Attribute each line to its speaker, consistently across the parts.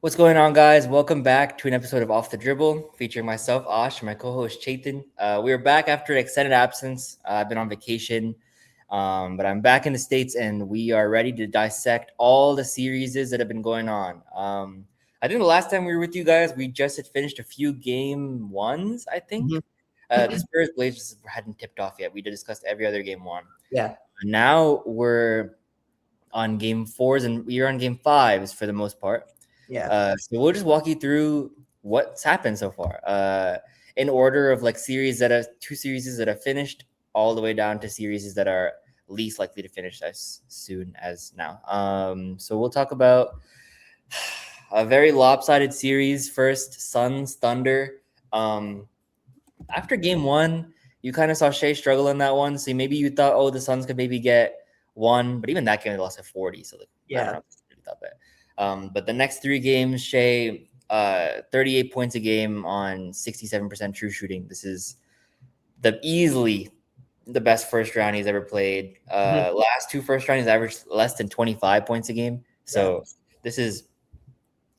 Speaker 1: What's going on, guys? Welcome back to an episode of Off the Dribble, featuring myself, Ash, and my co-host Chetan. We are back after an extended absence. I've been on vacation, but I'm back in the States, and we are ready to dissect all the series that have been going on. I think the last time we were with you guys, we just had finished a few game ones, I think. The Spurs Blazers hadn't tipped off yet. We discussed every other game one.
Speaker 2: Yeah.
Speaker 1: Now we're on game fours, and we're on game fives for the most part.
Speaker 2: Yeah.
Speaker 1: So we'll just walk you through what's happened so far, in order of like two series that have finished, all the way down to series that are least likely to finish as soon as now. So we'll talk about a very lopsided series first. Suns Thunder. After game one, you kind of saw Shea struggle in that one, so maybe you thought, oh, the Suns could maybe get one, but even that game they lost at 40. So like, I don't know, thought that. But the next three games, Shea, 38 points a game on 67% true shooting. This is easily the best first round he's ever played. Last two first rounds, he's averaged less than 25 points a game. So this is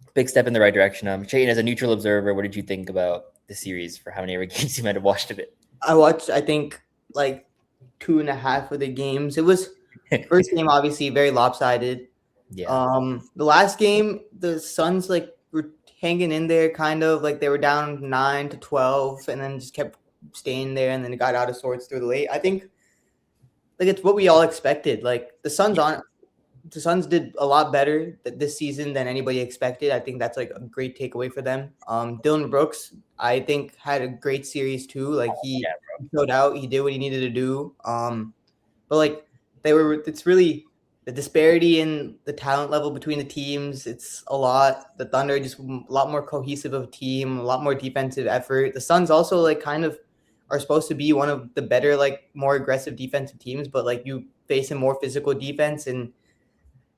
Speaker 1: a big step in the right direction. Chetan, as a neutral observer, what did you think about the series for how many ever games you might have watched of it?
Speaker 2: I watched, I think, like 2.5 of the games. It was first game, obviously, very lopsided.
Speaker 1: Yeah.
Speaker 2: The last game, the Suns like were hanging in there, kind of like they were down 9-12, and then just kept staying there, and then it got out of sorts through the late. I think like it's what we all expected. Like the Suns did a lot better this season than anybody expected. I think that's like a great takeaway for them. Dylan Brooks, I think, had a great series too. Like he showed out, he did what he needed to do. But like it's really the disparity in the talent level between the teams. It's a lot. The Thunder just a lot more cohesive of a team, a lot more defensive effort. The Suns also like kind of are supposed to be one of the better, like more aggressive defensive teams, but like you face a more physical defense. And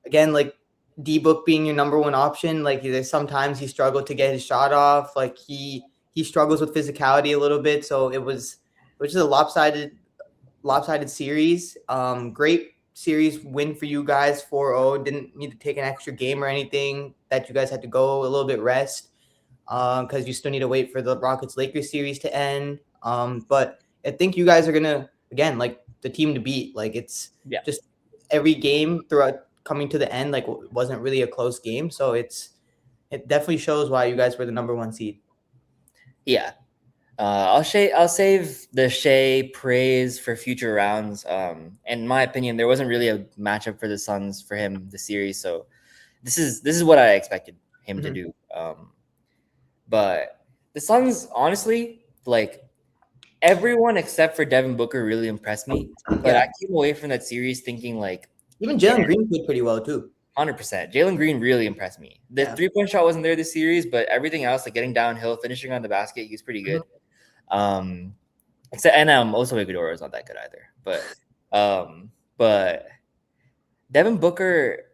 Speaker 2: again, like D-Book being your number one option, like there's sometimes he struggled to get his shot off. Like he struggles with physicality a little bit. So it was a lopsided series. Great series win for you guys, 4-0. Didn't need to take an extra game or anything that you guys had to go a little bit rest because you still need to wait for the Rockets-Lakers series to end. But I think you guys are going to, again, like the team to beat. Like it's just every game throughout coming to the end, like wasn't really a close game. So it definitely shows why you guys were the number one seed.
Speaker 1: Yeah. I'll save the Shea praise for future rounds. In my opinion, there wasn't really a matchup for the Suns for him this series, so this is what I expected him to do. But the Suns, honestly, like everyone except for Devin Booker really impressed me. But I came away from that series thinking like
Speaker 2: even Jalen Green played pretty well too.
Speaker 1: 100%. Jalen Green really impressed me. The 3-point shot wasn't there this series, but everything else, like getting downhill, finishing on the basket, he's pretty good. And also Iguodala is not that good either. But Devin Booker,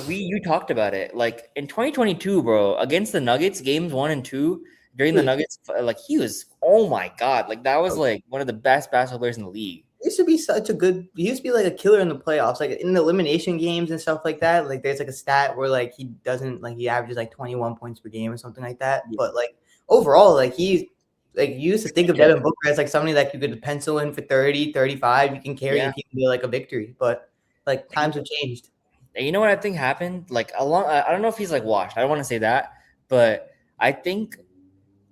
Speaker 1: you talked about it. Like in 2022, bro, against the Nuggets, games 1 and 2, during the Nuggets, like he was, oh my god, like that was like one of the best basketball players in the league.
Speaker 2: He used to be like a killer in the playoffs, like in the elimination games and stuff like that. Like there's like a stat where like he averages like 21 points per game or something like that. But like overall, like you used to think of Devin Booker as like somebody that you could pencil in for 30, 35. You can carry a team to like a victory, but like times have changed.
Speaker 1: And you know what I think happened? Like I don't know if he's like washed. I don't want to say that, but I think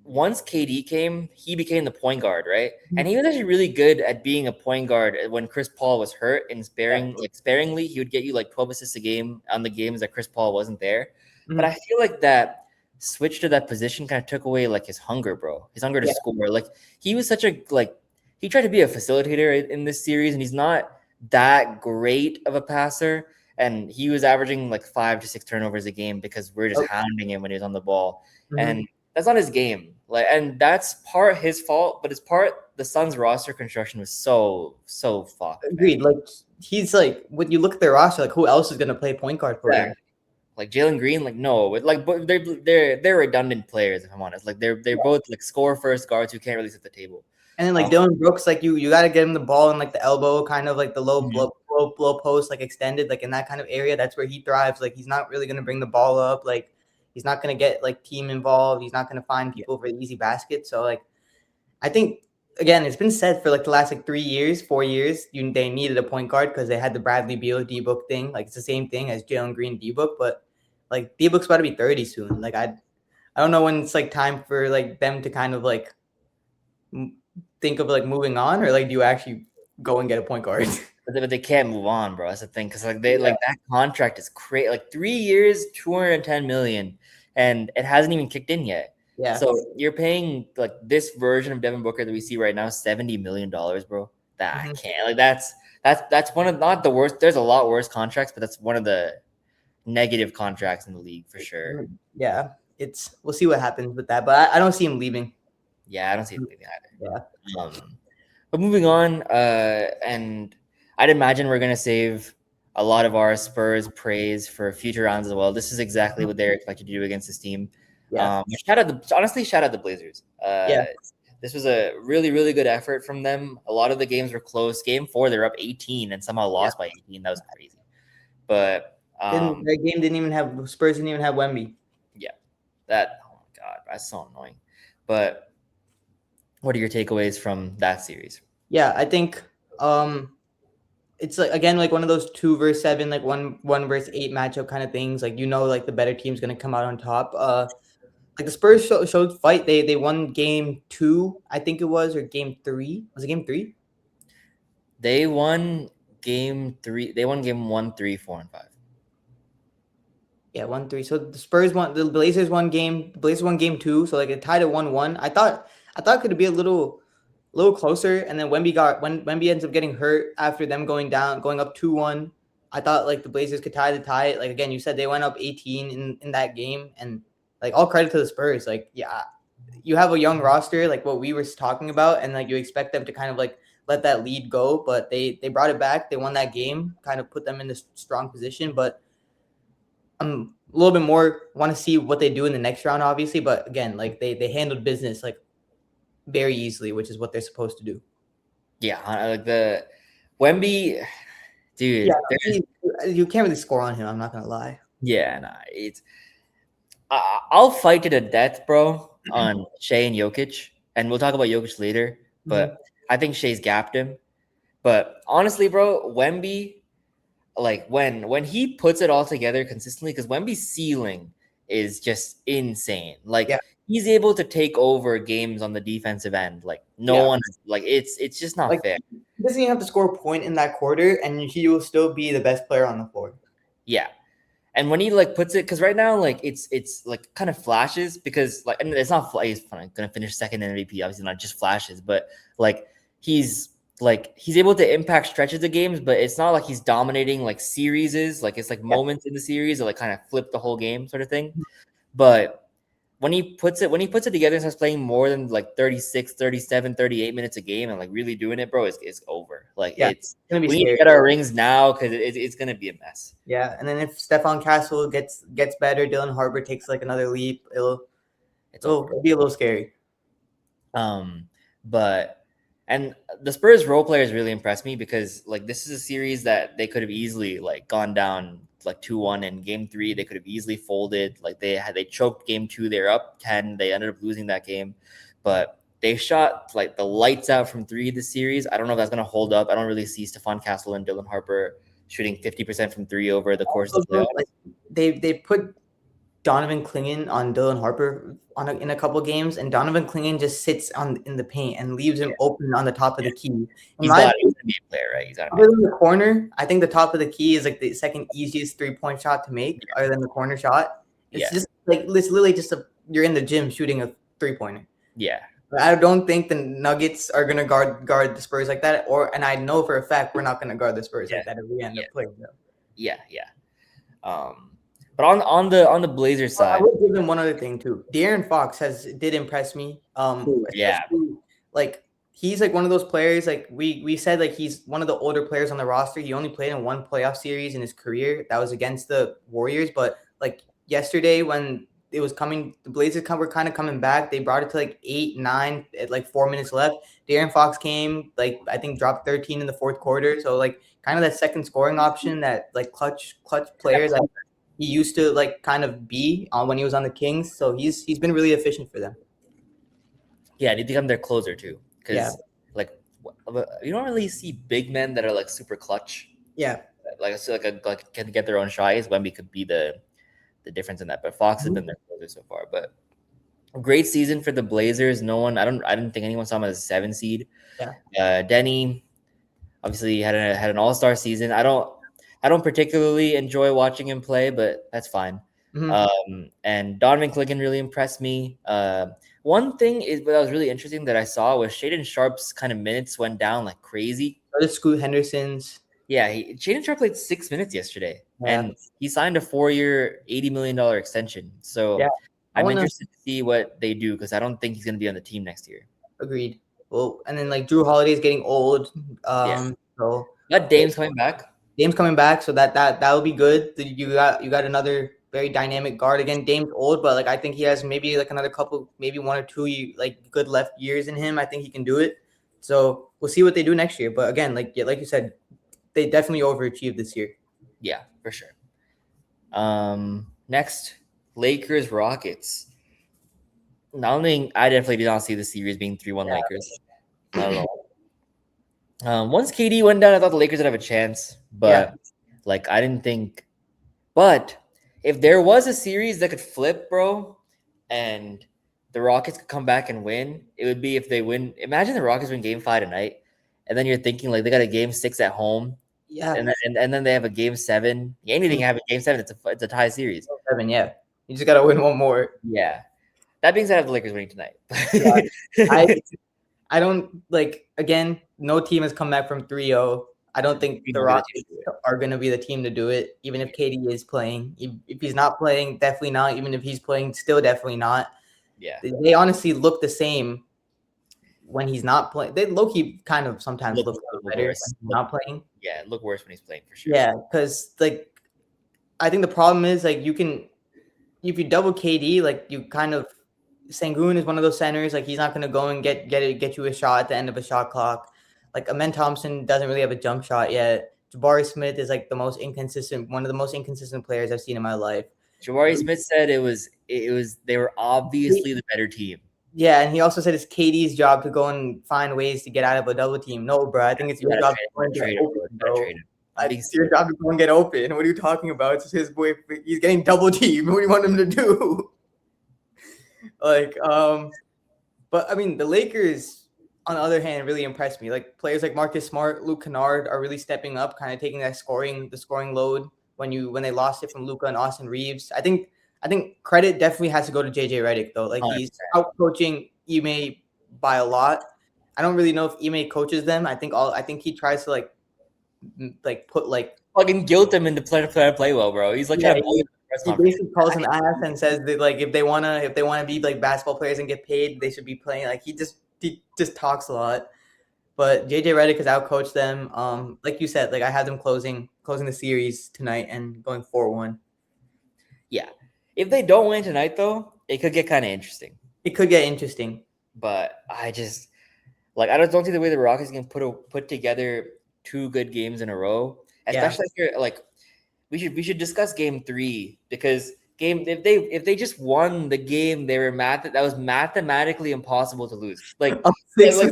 Speaker 1: once KD came, he became the point guard, right? And he was actually really good at being a point guard when Chris Paul was hurt and sparingly, he would get you like 12 assists a game on the games that Chris Paul wasn't there. But I feel like that switch to that position kind of took away like his hunger, bro. His hunger to score. Like he was he tried to be a facilitator in this series, and he's not that great of a passer. And he was averaging like 5 to 6 turnovers a game because we're just hounding him when he was on the ball. And that's not his game. Like, and that's part his fault, but it's part the Suns roster construction was so fucked.
Speaker 2: Agreed. Man. Like he's like when you look at their roster, like who else is gonna play point guard for him?
Speaker 1: Like Jalen Green, like no, like but they're redundant players if I'm honest. Like they're both like score first guards who can't really set the table.
Speaker 2: And then like Dylan Brooks, like you got to get him the ball in like the elbow, kind of like the low blow post, like extended, like in that kind of area. That's where he thrives. Like he's not really gonna bring the ball up. Like He's not going to get like team involved. He's not going to find people for the easy basket. So like, I think again, it's been said for like the last like 4 years, they needed a point guard because they had the Bradley Beal D-Book thing. Like it's the same thing as Jalen Green D-Book, but like D-Book's about to be 30 soon. Like I don't know when it's like time for like them to kind of like think of like moving on, or like do you actually go and get a point guard?
Speaker 1: But they can't move on, bro. That's the thing, because like like that contract is crazy. Like 3 years, 210 million, and it hasn't even kicked in yet.
Speaker 2: Yeah.
Speaker 1: So you're paying like this version of Devin Booker that we see right now $70 million, bro. That I can't. Like that's one of, not the worst. There's a lot worse contracts, but that's one of the negative contracts in the league for sure.
Speaker 2: Yeah, we'll see what happens with that, but I don't see him leaving.
Speaker 1: Yeah, I don't see him leaving either.
Speaker 2: Yeah.
Speaker 1: But moving on, and I'd imagine we're gonna save a lot of our Spurs praise for future rounds as well. This is exactly what they're expected to do against this team.
Speaker 2: Yeah.
Speaker 1: Shout out the Blazers. This was a really, really good effort from them. A lot of the games were close. Game 4, they were up 18 and somehow lost by 18. That was crazy. But
Speaker 2: that game Spurs didn't even have Wemby.
Speaker 1: Yeah, that, oh my god, that's so annoying. But what are your takeaways from that series?
Speaker 2: Yeah, I think it's like, again, like one of those 2 versus 7, like 1 versus 8 matchup kind of things. Like, like the better team's gonna come out on top. Like the Spurs showed fight. They won game 2, I think it was, or game 3. Was it game 3?
Speaker 1: They won game 3. They won game 1, 3, 4, and 5.
Speaker 2: Yeah, 1-3. So the Spurs won. The Blazers won game 2. So like it tied at 1-1. I thought it could be a little closer. And then Wemby ends up getting hurt after them going up 2-1. I thought like the Blazers could tie it. Like again, you said they went up 18 in that game, and like all credit to the Spurs. Like, yeah, you have a young roster, like what we were talking about, and like you expect them to kind of like let that lead go, but they brought it back. They won that game, kind of put them in this strong position. But I'm a little bit more want to see what they do in the next round, obviously. But again, like they handled business like very easily, which is what they're supposed to do.
Speaker 1: Yeah, like the Wemby, dude.
Speaker 2: Yeah, you can't really score on him. I'm not gonna lie.
Speaker 1: Yeah, nah, it's. I'll fight to the death, bro, on Shea and Jokic, and we'll talk about Jokic later. But I think Shea's gapped him. But honestly, bro, Wemby, like when he puts it all together consistently, because Wemby's ceiling is just insane. Like he's able to take over games on the defensive end. Like no one, like it's just not fair.
Speaker 2: He doesn't even have to score a point in that quarter, and he will still be the best player on the floor.
Speaker 1: Yeah. And when he like puts it, because right now like it's like kind of flashes, because like, and it's not he's gonna finish second in MVP, obviously not just flashes, but like he's able to impact stretches of games, but it's not like he's dominating like series. Like it's like moments in the series that like kind of flip the whole game sort of thing. But when he puts it together and starts playing more than like 36, 37, 38 minutes a game and like really doing it, bro, it's over. Like it's gonna be, we need to get our rings now, because it's gonna be a mess.
Speaker 2: Yeah, and then if Stephon Castle gets better, Dylan Harper takes like another leap, it'll be a little scary.
Speaker 1: But and the Spurs role players really impressed me, because like this is a series that they could have easily like gone down like 2-1 in game 3. They could have easily folded. Like they choked game 2. They're up 10. They ended up losing that game, but they shot like the lights out from 3 this series. I don't know if that's going to hold up. I don't really see Stephon Castle and Dylan Harper shooting 50% from 3 over the course of the playoffs.
Speaker 2: Like they put Donovan Clingan on Dylan Harper in a couple games, and Donovan Clingan just sits in the paint and leaves him open on the top of the key.
Speaker 1: He's not an NBA player, right? He's not
Speaker 2: other than the corner. I think the top of the key is like the second easiest 3-point shot to make, other than the corner shot. It's just like it's literally just you're in the gym shooting a 3-pointer.
Speaker 1: Yeah.
Speaker 2: I don't think the Nuggets are gonna guard the Spurs like that, and I know for a fact we're not gonna guard the Spurs like that if we end up playing them. Yeah.
Speaker 1: But on the Blazers side,
Speaker 2: I would give them one other thing too. De'Aaron Fox did impress me. Like he's like one of those players. Like we said, like he's one of the older players on the roster. He only played in 1 playoff series in his career. That was against the Warriors. But like yesterday, when it was coming, the Blazers were kind of coming back. They brought it to like 8-9 at like 4 minutes left. De'Aaron Fox came, like I think dropped 13 in the 4th quarter. So like kind of that second scoring option that like clutch players. he used to like kind of be when he was on the Kings. So he's been really efficient for them.
Speaker 1: Yeah, and he become their closer too,
Speaker 2: Yeah.
Speaker 1: because like you don't really see big men that are like super clutch.
Speaker 2: Yeah.
Speaker 1: Like can get their own shot. I guess Wemby could be the difference in that, but Fox has been their closer so far. But great season for the Blazers. I didn't think anyone saw him as a 7 seed.
Speaker 2: Yeah.
Speaker 1: Denny obviously had an all-star season. I don't particularly enjoy watching him play, but that's fine. And Donovan Clingan really impressed me. One thing that was really interesting that I saw was Shaedon Sharp's kind of minutes went down like crazy.
Speaker 2: So did Scoot Henderson's.
Speaker 1: Yeah, Shaedon Sharp played 6 minutes yesterday,
Speaker 2: Yeah.
Speaker 1: and he signed a 4-year, $80 million extension. So
Speaker 2: Yeah.
Speaker 1: I'm interested to see what they do because I don't think he's going to be on the team next year.
Speaker 2: Agreed. Well, and then like Drew Holiday's getting old. So
Speaker 1: but Dame's coming back.
Speaker 2: Dame's coming back, so that will be good. You got another very dynamic guard again. Dame's old, but like I think he has maybe like another couple, maybe 1 or 2 like good left years in him. I think he can do it. So we'll see what they do next year. But again, like you said, they definitely overachieved this year.
Speaker 1: Yeah, for sure. Next, Lakers Rockets. I definitely did not see the series being 3-1 Lakers. Not at all. Once KD went down, I thought the Lakers would have a chance, but like I didn't think. But if there was a series that could flip, bro, and the Rockets could come back and win, it would be if they win. Imagine the Rockets win Game 5 tonight, and then you're thinking like they got a Game 6 at home.
Speaker 2: Yeah,
Speaker 1: and then they have a Game 7. Anything have a Game 7, it's a tie series.
Speaker 2: 7, yeah. You just gotta win one more.
Speaker 1: Yeah. That being said, I have the Lakers winning tonight.
Speaker 2: I don't like. Again, no team has come back from 3-0. I don't think the Rockets are going to be the team to do it, even if KD is playing. If he's not playing, definitely not. Even if he's playing, still definitely not.
Speaker 1: Yeah.
Speaker 2: They honestly look the same when he's not playing. They low-key kind of sometimes look better when he's not playing.
Speaker 1: Yeah, look worse when he's playing for sure.
Speaker 2: Yeah, because like I think the problem is like if you double KD, like you kind of Sengun is one of those centers. Like he's not going to go and get you a shot at the end of a shot clock. Like Amen Thompson doesn't really have a jump shot yet. Jabari Smith is like one of the most inconsistent players I've seen in my life.
Speaker 1: Jabari Smith said it was they were obviously the better team.
Speaker 2: Yeah, and he also said it's KD's job to go and find ways to get out of a double team. No, bro, I think it's your job to go and get open, bro. It's your job to go and get open. What are you talking about? It's his boy. He's getting double teamed. What do you want him to do? Like, but I mean, the Lakers, on the other hand, really impressed me. Like players like Marcus Smart, Luke Kennard are really stepping up, kind of taking the scoring load when they lost it from Luka and Austin Reeves. I think credit definitely has to go to JJ Redick though. Like he's out coaching Ime by a lot. I don't really know if Ime coaches them. I think he tries to like put like
Speaker 1: fucking guilt them into play well, bro. He's like
Speaker 2: he basically calls him ass and says that like if they wanna be like basketball players and get paid, they should be playing. Like he just talks a lot. But JJ Redick has outcoached them. Like you said, like I had them closing the series tonight and going 4-1.
Speaker 1: Yeah. If they don't win tonight though, it could get kind of interesting.
Speaker 2: It could get interesting.
Speaker 1: But I just I don't see the way the Rockets can put together 2 good games in a row. Especially if we should discuss Game 3 because if they just won the game, that was mathematically impossible to lose. Like
Speaker 2: 30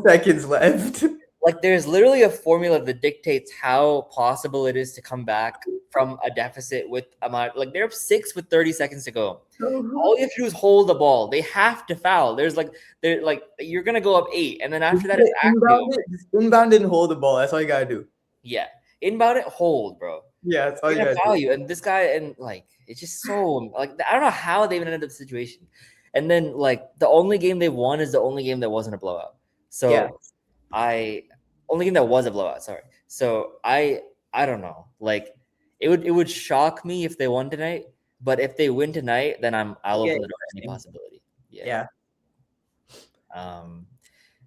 Speaker 2: seconds left.
Speaker 1: Like there's literally a formula that dictates how possible it is to come back from a deficit with like they're up 6 with 30 seconds to go. All you have to do is hold the ball. They have to foul. You're gonna go up 8, and then after that it's
Speaker 2: inbound and hold the ball. That's all you gotta do.
Speaker 1: Yeah, inbound it, hold, bro.
Speaker 2: Yeah, that's all you gotta do.
Speaker 1: And this guy and like it's just so like I don't know how they even ended up the situation. And then like the only game they won is the only game that wasn't a blowout. So only game that was a blowout. Sorry. So I don't know. Like it would shock me if they won tonight. But if they win tonight, then I'll open the door to any possibility. Yeah.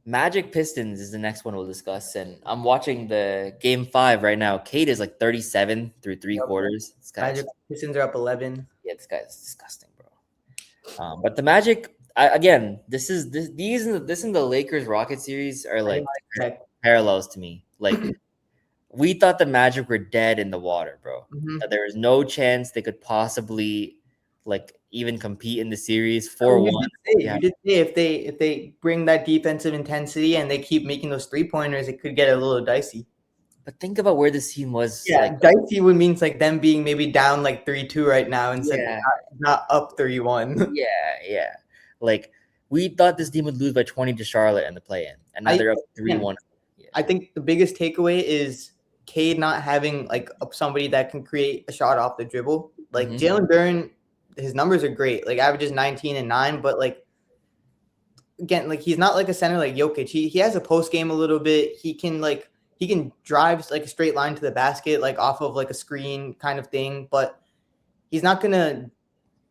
Speaker 1: Magic Pistons is the next one we'll discuss, and I'm watching the Game 5 right now. Kate is like 37 through 3 quarters.
Speaker 2: Magic Pistons are up 11.
Speaker 1: Yeah, this guy's disgusting, bro. But the Magic, this and the Lakers Rocket series are like parallels to me. Like we thought the Magic were dead in the water, bro.
Speaker 2: Mhm.
Speaker 1: That there was no chance they could possibly like even compete in the series
Speaker 2: Oh,
Speaker 1: 4-1.
Speaker 2: you did say if they bring that defensive intensity and they keep making those 3-pointers, it could get a little dicey.
Speaker 1: But think about where this team was.
Speaker 2: Yeah,
Speaker 1: Like,
Speaker 2: dicey would means like them being maybe down like 3-2 right now instead
Speaker 1: yeah,
Speaker 2: not up 3-1.
Speaker 1: yeah. Like we thought this team would lose by 20 to Charlotte in the play-in, and now they're up 3-1. Yeah.
Speaker 2: I think the biggest takeaway is Cade not having like somebody that can create a shot off the dribble. Like
Speaker 1: Mhm.
Speaker 2: Jalen Duren, his numbers are great. Like averages 19 and 9, but like again, like he's not like a center like Jokic. He has a post game a little bit. He can drive like a straight line to the basket, like off of like a screen kind of thing, but he's not gonna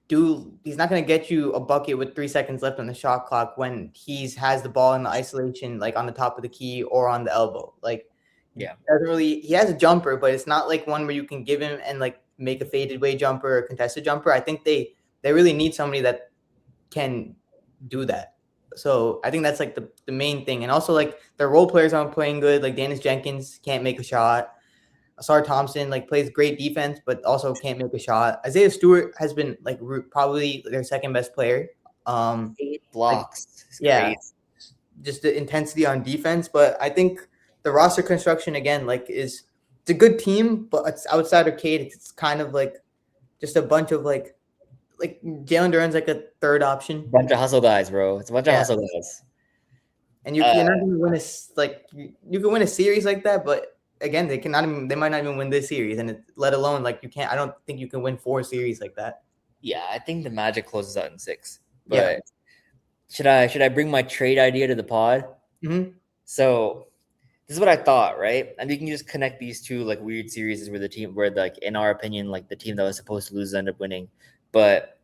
Speaker 2: get you a bucket with 3 seconds left on the shot clock when has the ball in the isolation, like on the top of the key or on the elbow. Like,
Speaker 1: Yeah.
Speaker 2: he has a jumper, but it's not like one where you can give him and like make a faded way jumper or contested jumper. I think they really need somebody that can do that. So I think that's like the main thing. And also like their role players aren't playing good. Like Dennis Jenkins can't make a shot. Asar Thompson like plays great defense, but also can't make a shot. Isaiah Stewart has been like probably their second best player.
Speaker 1: 8 blocks. It's
Speaker 2: Yeah,
Speaker 1: crazy.
Speaker 2: just the intensity on defense. But I think the roster construction again, like it's a good team, but it's outside of Cade. It's kind of like just a bunch of like Jalen Duren's like a third option.
Speaker 1: Bunch of hustle guys, bro. It's a bunch of
Speaker 2: Yeah.
Speaker 1: hustle guys.
Speaker 2: And you're not going to win you can win a series like that, but again, they might not even win this series, and let alone like I don't think you can win 4 series like that.
Speaker 1: Yeah, I think the Magic closes out in 6. But should I bring my trade idea to the pod?
Speaker 2: Mm-hmm.
Speaker 1: So this is what I thought, right? And we can just connect these two like weird series where like in our opinion, like the team that was supposed to lose ended up winning. But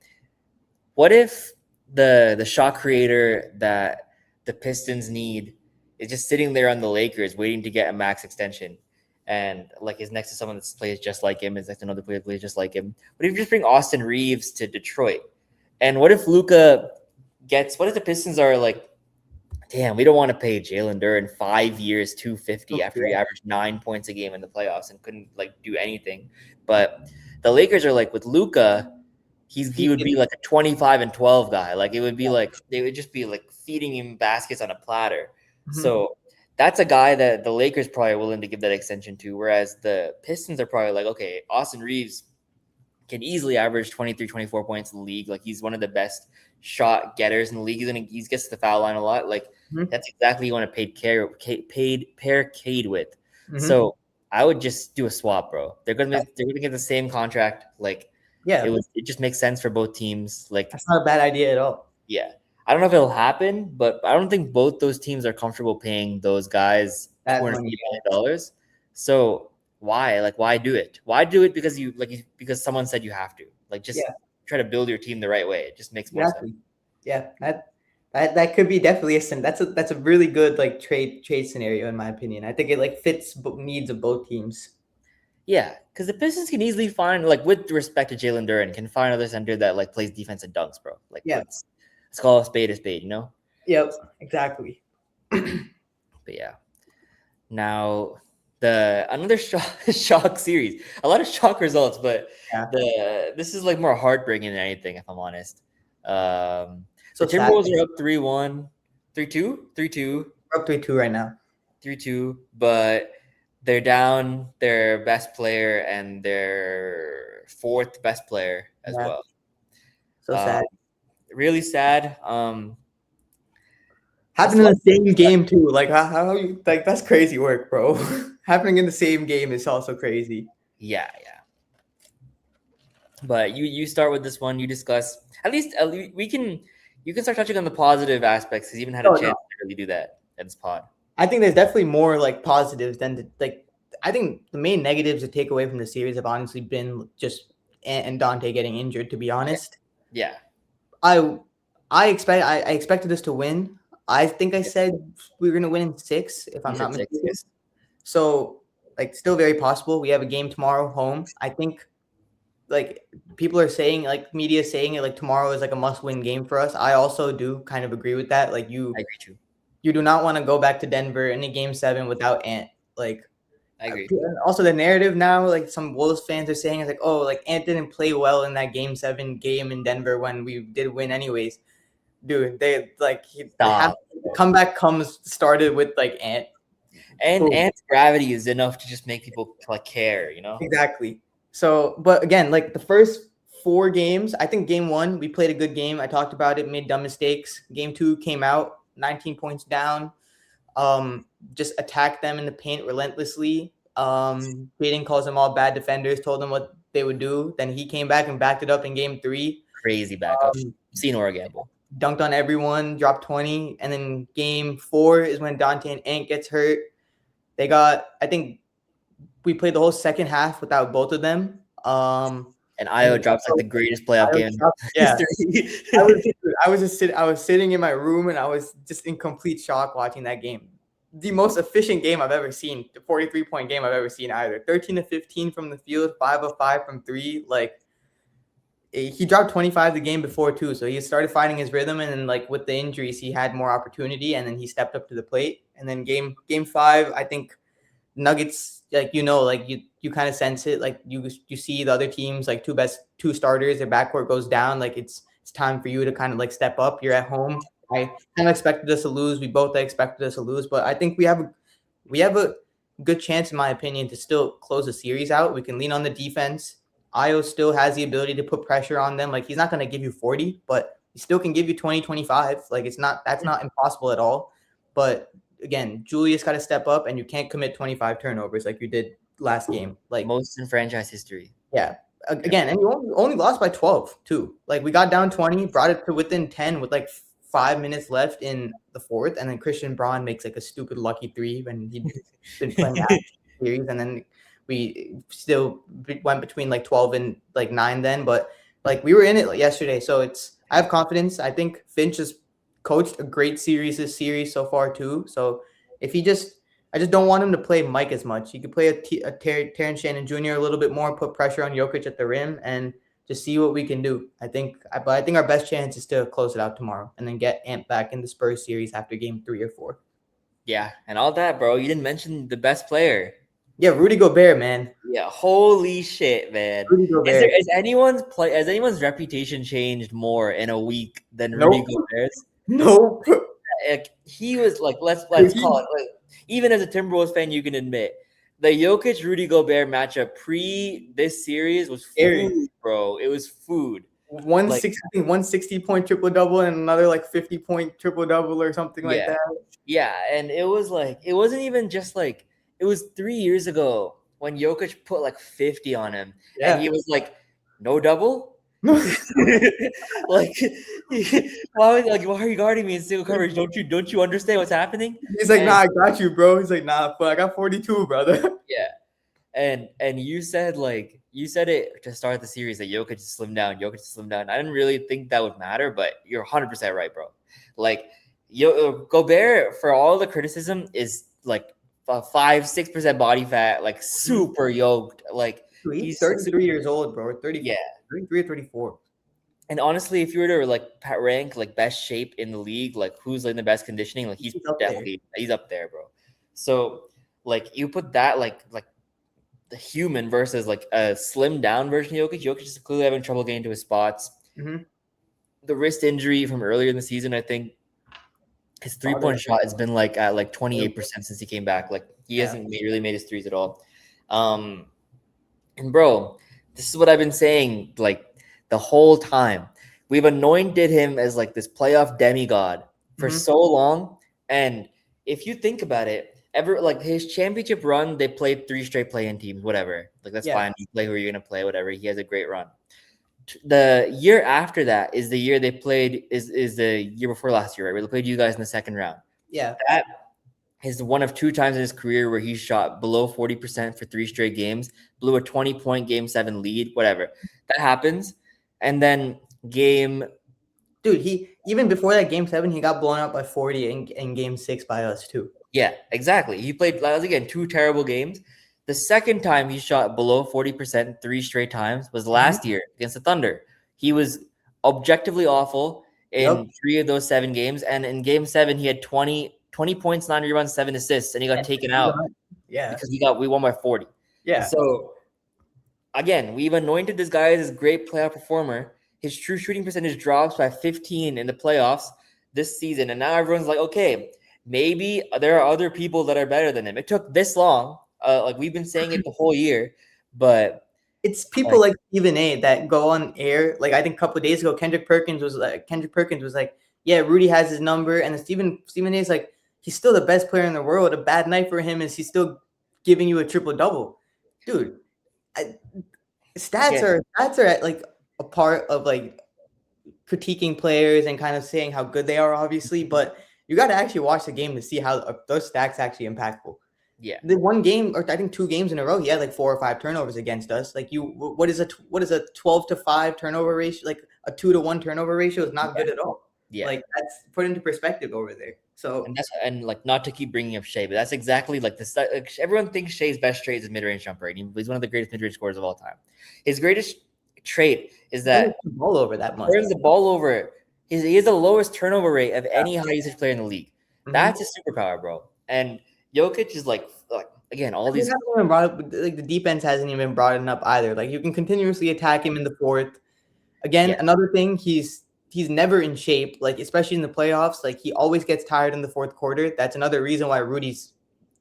Speaker 1: what if the shot creator that the Pistons need is just sitting there on the Lakers waiting to get a max extension, and like is next to someone that plays just like him, is next to another player that plays just like him? What if you just bring Austin Reeves to Detroit? And what if Luka what if the Pistons are like, damn, we don't want to pay Jalen Duren 5 years, $250 after he averaged 9 points a game in the playoffs and couldn't like do anything. But the Lakers are like, with Luka, he would be like a 25 and 12 guy. Like it would be like they would just be like feeding him baskets on a platter. Mm-hmm. So that's a guy that the Lakers probably are willing to give that extension to. Whereas the Pistons are probably like, okay, Austin Reeves can easily average 23, 24 points in the league. Like he's one of the best shot getters in the league. He gets to the foul line a lot. Like that's exactly what you want to pair Cade with. Mm-hmm. So I would just do a swap, bro. They're gonna get the same contract. Like it just makes sense for both teams. Like
Speaker 2: that's not a bad idea at all.
Speaker 1: Yeah, I don't know if it'll happen, but I don't think both those teams are comfortable paying those guys $280 million. So why do it? Why do it because someone said you have to. Like just try to build your team the right way. It just makes more sense.
Speaker 2: Yeah, that could be definitely that's a really good like trade scenario in my opinion. I think it like fits needs of both teams.
Speaker 1: Yeah, because the Pistons can easily find, like, with respect to Jalen Duren, can find another center that like plays defense and dunks, bro. Like, let's call a spade, you know?
Speaker 2: Yep, exactly.
Speaker 1: But yeah, now another shock series. A lot of shock results, but this is like more heartbreaking than anything, if I'm honest. So the Timberwolves are up 3-1, 3-2, 3-2.
Speaker 2: We're up 3-2 right now.
Speaker 1: 3-2, but they're down their best player and their 4th best player as well.
Speaker 2: So sad.
Speaker 1: Really sad.
Speaker 2: Happening in the same game too. Like how you like that's crazy work, bro. Happening in the same game is also crazy.
Speaker 1: Yeah. But you start with this one. You discuss at least you can start touching on the positive aspects because you even had a chance to really do that in this pod.
Speaker 2: I think there's definitely more like positives than I think the main negatives to take away from the series have honestly been just and Dante getting injured, to be honest.
Speaker 1: Yeah.
Speaker 2: I expected us to win. I think I said we were gonna win in 6, if I'm not mistaken. So like still very possible. We have a game tomorrow home. I think like people are saying, like media is saying it like tomorrow is like a must-win game for us. I also do kind of agree with that. Like
Speaker 1: I agree too.
Speaker 2: You do not want to go back to Denver in a game 7 without Ant. Like
Speaker 1: I agree.
Speaker 2: And also, the narrative now, like some Wolves fans are saying, is like, oh, like Ant didn't play well in that Game 7 game in Denver when we did win, anyways. Dude, they like the comeback started with like Ant.
Speaker 1: And
Speaker 2: Boom.
Speaker 1: Ant's gravity is enough to just make people like care, you know?
Speaker 2: Exactly. So, but again, like the first 4 games, I think game 1 we played a good game. I talked about it, made dumb mistakes. Game 2 came out 19 points down. Just attacked them in the paint relentlessly. Jaden calls them all bad defenders, told them what they would do. Then he came back and backed it up in game 3.
Speaker 1: Crazy backup. Seen or gamble.
Speaker 2: Dunked on everyone, dropped 20. And then game 4 is when Dante and Ant gets hurt. They got, I think we played the whole second half without both of them.
Speaker 1: And Iyer drops like the greatest playoff game in history.
Speaker 2: I was sitting in my room and I was just in complete shock watching that game. The most efficient game I've ever seen, the 43-point game I've ever seen either. 13 to 15 from the field, 5 of 5 from 3. Like he dropped 25 the game before too, so he started finding his rhythm, and then like with the injuries, he had more opportunity, and then he stepped up to the plate. And then game 5, I think Nuggets, like like you kind of sense it, like you see the other teams, like two starters, their backcourt goes down, like it's time for you to kind of like step up. You're at home. I kind of expected us to lose. We both expected us to lose, but I think we have a good chance, in my opinion, to still close the series out. We can lean on the defense. Io still has the ability to put pressure on them. Like he's not going to give you 40, but he still can give you 20, 25. Like that's not impossible at all. But again, Julius got to step up, and you can't commit 25 turnovers like you did last game. Like
Speaker 1: most in franchise history.
Speaker 2: Yeah. Again, and you only lost by 12 too. Like we got down 20, brought it to within 10 with like 5 minutes left in the fourth, and then Christian Braun makes like a stupid lucky 3 when he'd been playing that series, and then we still went between like 12 and like 9 then, but like we were in it yesterday, so I have confidence. I think Finch has coached a great series this series so far too. So if I just don't want him to play Mike as much. He could play a Terrence Shannon Jr. a little bit more, put pressure on Jokic at the rim, and just see what we can do. I think our best chance is to close it out tomorrow and then get Ant back in the Spurs series after game 3 or 4.
Speaker 1: Yeah, and all that, bro. You didn't mention the best player.
Speaker 2: Yeah, Rudy Gobert, man.
Speaker 1: Yeah, holy shit, man.
Speaker 2: Rudy Gobert.
Speaker 1: Has anyone's reputation changed more in a week than Rudy Gobert's?
Speaker 2: No.
Speaker 1: He was like, let's call it. Like, even as a Timberwolves fan, you can admit the Jokic Rudy Gobert matchup pre this series was food, bro. It was food.
Speaker 2: 160 point triple double and another like 50 point triple double or something like that.
Speaker 1: Yeah, and it was like it wasn't even just like it was 3 years ago when Jokic put like 50 on him, and he was like, no double. Like why are you guarding me in single coverage? Don't you understand what's happening?
Speaker 2: He's like, nah, I got you, bro. He's like, nah, but I got 42, brother.
Speaker 1: Yeah. And you said it to start the series that Jokic is slimmed down. I didn't really think that would matter, but you're 100% right, bro. Like Gobert, for all the criticism, is like 5-6% body fat, like super yoked. Like
Speaker 2: he's 33 years old, bro. 33 or 34.
Speaker 1: And honestly, if you were to like rank like best shape in the league, like who's in the best conditioning, like he's up there, bro. So like you put that like the human versus like a slimmed down version of Jokic. Jokic is clearly having trouble getting to his spots.
Speaker 2: Mm-hmm.
Speaker 1: The wrist injury from earlier in the season, I think his 3-point shot has been like at like 28% since he came back. Like he hasn't really made his threes at all. And bro, this is what I've been saying like the whole time. We've anointed him as like this playoff demigod for so long. And if you think about it, like his championship run, they played 3 straight play-in teams, whatever. Like that's fine. You play who you're gonna play, whatever. He has a great run. The year after that is the year they played is the year before last year, right? Where they played you guys in the second round.
Speaker 2: Yeah.
Speaker 1: That is one of 2 times in his career where he shot below 40% for 3 straight games, blew a 20-point game 7 lead, whatever. That happens. And then
Speaker 2: he even before that game 7, he got blown out by 40 in game 6 by us too.
Speaker 1: Yeah, exactly. He played again 2 terrible games. The second time he shot below 40% 3 straight times was last year against the Thunder. He was objectively awful in 3 of those 7 games, and in game 7 he had 20 points, 9 rebounds, 7 assists, and he got taken out.
Speaker 2: Yeah.
Speaker 1: because we won by 40.
Speaker 2: Yeah.
Speaker 1: And so again, we've anointed this guy as a great playoff performer. His true shooting percentage drops by 15 in the playoffs this season, and now everyone's like, okay, maybe there are other people that are better than him. It took this long, like we've been saying it the whole year, but
Speaker 2: it's people like Stephen A that go on air. Like I think a couple of days ago, Kendrick Perkins was like, yeah, Rudy has his number, and then Stephen A is like, he's still the best player in the world. A bad night for him is he's still giving you a triple double, dude. Stats are like a part of like critiquing players and kind of saying how good they are, obviously, but you got to actually watch the game to see how those stats actually impactful.
Speaker 1: Yeah.
Speaker 2: The one game, or I think 2 games in a row, he had like 4 or 5 turnovers against us. Like what is a 12-5 turnover ratio? Like a 2-1 turnover ratio is not good at all.
Speaker 1: Yeah.
Speaker 2: Like that's put into perspective over there. So
Speaker 1: and like not to keep bringing up Shea, but that's exactly like this. Like, everyone thinks Shea's best trait is a mid-range jumper. And he's one of the greatest mid-range scorers of all time. His greatest trait is that
Speaker 2: the ball over that much.
Speaker 1: Turns the ball over. He has the lowest turnover rate of any high usage player in the league.
Speaker 2: Mm-hmm.
Speaker 1: That's a superpower, bro. And Jokic is like again, all these
Speaker 2: like the defense hasn't even brought it up either. Like you can continuously attack him in the fourth. Again, another thing, he's never in shape, like especially in the playoffs. Like he always gets tired in the fourth quarter. That's another reason why Rudy's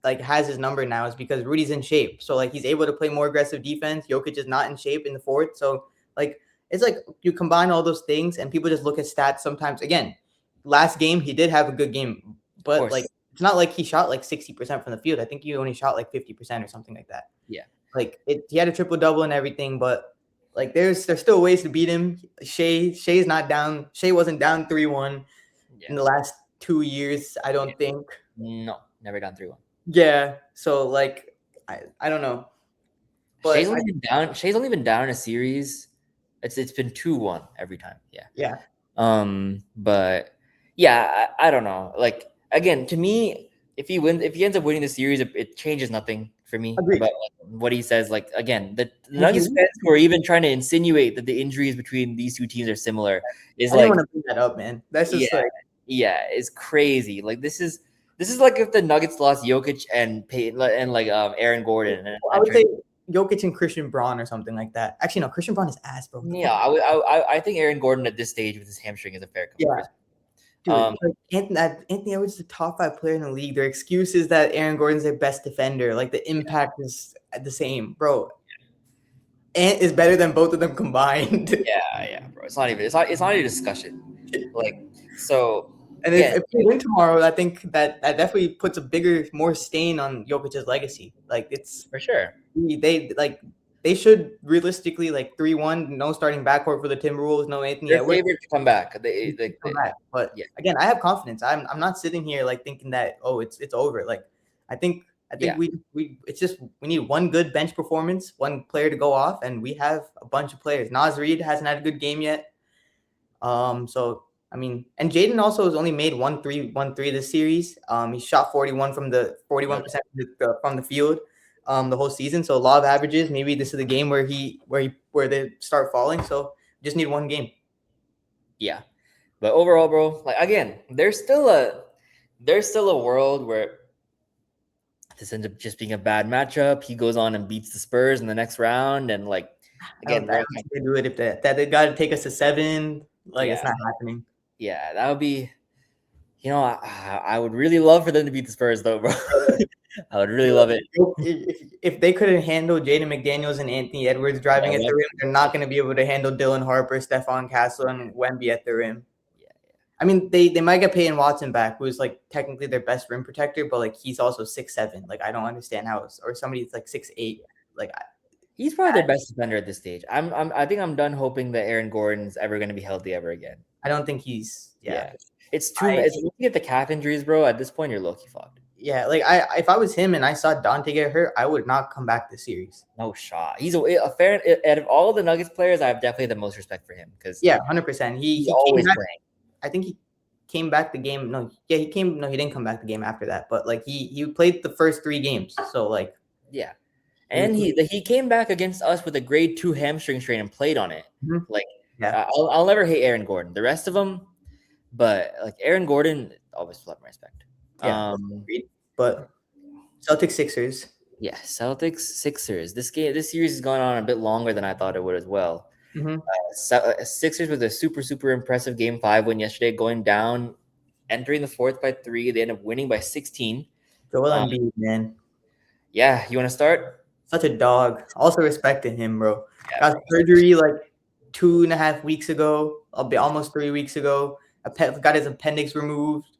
Speaker 2: like has his number now, is because Rudy's in shape. So like he's able to play more aggressive defense. Jokic is not in shape in the fourth. So like it's like you combine all those things and people just look at stats sometimes. Again, last game he did have a good game, but like it's not like he shot like 60% from the field. I think he only shot like 50% or something like that.
Speaker 1: Yeah.
Speaker 2: Like he had a triple double and everything, but like there's still ways to beat him. Shea's not down. Shea wasn't down 3-1 in the last 2 years, I don't think.
Speaker 1: No, never down 3-1.
Speaker 2: Yeah. So like I don't know. But
Speaker 1: Shea's only been down in a series. It's been 2-1 every time. Yeah.
Speaker 2: Yeah.
Speaker 1: But yeah, I don't know. Like again, to me, if he ends up winning the series, it changes nothing for me.
Speaker 2: Agreed.
Speaker 1: But what he says, like again, the Nuggets fans who are even trying to insinuate that the injuries between these two teams are similar is
Speaker 2: I
Speaker 1: like,
Speaker 2: want to bring that up, man. That's just
Speaker 1: it's crazy. Like this is like if the Nuggets lost Jokic and Peyton and like Aaron Gordon.
Speaker 2: I would say Jokic and Christian Braun or something like that. Actually, no, Christian Braun is ass, bro.
Speaker 1: Yeah, I think Aaron Gordon at this stage with his hamstring is a fair comparison.
Speaker 2: Yeah. Dude, Anthony Edwards is the top 5 player in the league. Their excuse is that Aaron Gordon's their best defender. Like the impact is the same, bro. Ant is better than both of them combined.
Speaker 1: Yeah, bro. It's not even a discussion. Like so.
Speaker 2: And if we win tomorrow, I think that definitely puts a more stain on Jokic's legacy. Like it's
Speaker 1: for sure.
Speaker 2: They should realistically like 3-1, no starting backcourt for the Timberwolves, no Anthony
Speaker 1: They're
Speaker 2: Edwards.
Speaker 1: favored to come back. They
Speaker 2: come back. But again, I have confidence. I'm not sitting here like thinking that it's over. Like I think we need one good bench performance, one player to go off, and we have a bunch of players. Naz Reid hasn't had a good game yet. So I mean, and Jaden also has only made 1 3 this series. He shot 41% from the field the whole season. So a lot of averages. Maybe this is the game where they start falling. So just need one game.
Speaker 1: Yeah. But overall, bro, like again, there's still a world where this ends up just being a bad matchup. He goes on and beats the Spurs in the next round, and like again,
Speaker 2: they do it if that they got to take us to 7. Like it's not happening.
Speaker 1: Yeah, that would be. I would really love for them to beat the Spurs, though, bro. I would really love it.
Speaker 2: If they couldn't handle Jaden McDaniels and Anthony Edwards driving at the rim, they're not going to be able to handle Dylan Harper, Stephon Castle, and Wemby at the rim.
Speaker 1: Yeah.
Speaker 2: I mean, they might get Peyton Watson back, who's like technically their best rim protector, but like he's also 6'7". Like I don't understand how or somebody that's like 6'8". Like
Speaker 1: he's probably their best defender at this stage. I think I'm done hoping that Aaron Gordon's ever going to be healthy ever again.
Speaker 2: I don't think he's. Yeah.
Speaker 1: It's too. It's looking at the calf injuries, bro. At this point, you're low-key fucked.
Speaker 2: Yeah, like if I was him and I saw Dante get hurt, I would not come back this series.
Speaker 1: No shot. He's a fair. Out of all the Nuggets players, I have definitely the most respect for him because
Speaker 2: 100%. He
Speaker 1: always
Speaker 2: came back,
Speaker 1: playing.
Speaker 2: I think he came back the game. No, he came. No, he didn't come back the game after that. But like he played the first 3 games. So like
Speaker 1: and he came back against us with a grade 2 hamstring strain and played on it.
Speaker 2: Mm-hmm.
Speaker 1: Like I'll never hate Aaron Gordon. The rest of them, but like Aaron Gordon, always love my respect.
Speaker 2: But Celtics Sixers.
Speaker 1: Yeah, Celtics Sixers. This series has gone on a bit longer than I thought it would as well.
Speaker 2: Mm-hmm.
Speaker 1: Sixers with a super impressive Game 5 win yesterday, going down, entering the fourth by 3. They end up winning by 16.
Speaker 2: Joel
Speaker 1: Um,
Speaker 2: Embiid, man,
Speaker 1: yeah, you want to start?
Speaker 2: such a dog. Also respecting him, bro.
Speaker 1: Yeah,
Speaker 2: Got
Speaker 1: bro.
Speaker 2: surgery like 2.5 weeks ago. I'll be almost 3 weeks ago. Got his appendix removed.
Speaker 1: Yeah.